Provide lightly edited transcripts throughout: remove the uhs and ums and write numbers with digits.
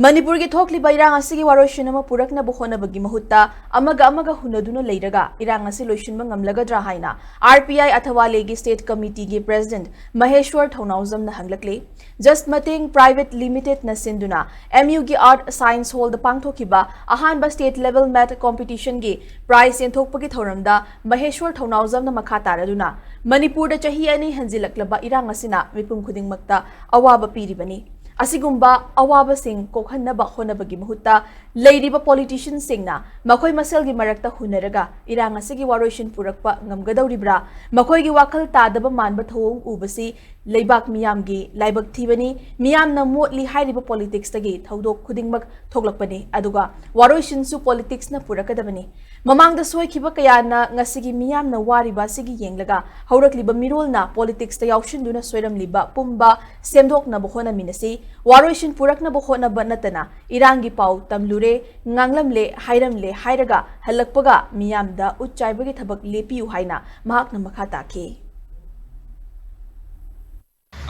Manipur ki thokli ba Erang asigi Loishinba purakna bukhona bagi mahutta amaga Hunnaduna Leiraga Erang asi Loishinba Ngamla-Gadra haina RPI athwa legi state committee gi president Maheshwar thaunauzam na hanglakle just mating private limited na sinduna MU gi art science hall da pangthokiba ahanba state level math competition gi prize enthokpagi thoramda Maheshwar thaunauzam na makha taraduna Manipur da chahi ani hanjilaklaba Erang asina mipum khudingmakta awaba piribani Asigumba awaba sing kokhanaba honabagi mahutta leiriba politicians singna makhoi maselgi marakta hunaraga Erang asigi Loishin purakpa ngamgadawribra makhoi gi wakal tadaba manba thong ubasi leibak miyamgi laibak thibani miyamna motli hairiba politics tagi thodok khudingmak thoglakpani aduga Loishin su politics na purakadabani mamangda soikhiba kayana ngasigi miyamna wariba sigi yenglaga haurakliba mirolna politics ta yawshinduna soiramliba pumba semdokna bohona minasi Loishin purakna bohona banatana Erangi pau tamlure nganglamle hairamle hairaga halakpaga miyamda utchaibagi thabak lepiu haina mahakna makha takhi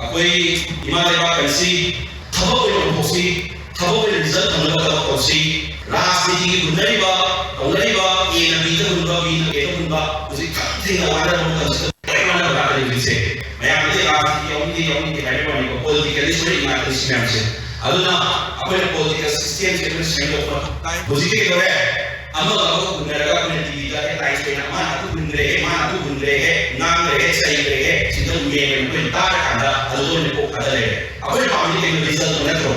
Akoi imaleba kansi thabak oy bosi thabak oy result thangla thabak kosi rajniti gunaiba kaunaiba e nabita gunba bi e gunba usi khathe awara mo kansi mana ba kali se mayam de rajniti yawni haibani ko politically suri imal system aduna akoi political system se sendo ko bojike gore amaga ko gunaraga ko divida e tais pe mana ko gunre nang re sai re sidam me ko tar kanda aduna ko kadale akoi family ke result na tro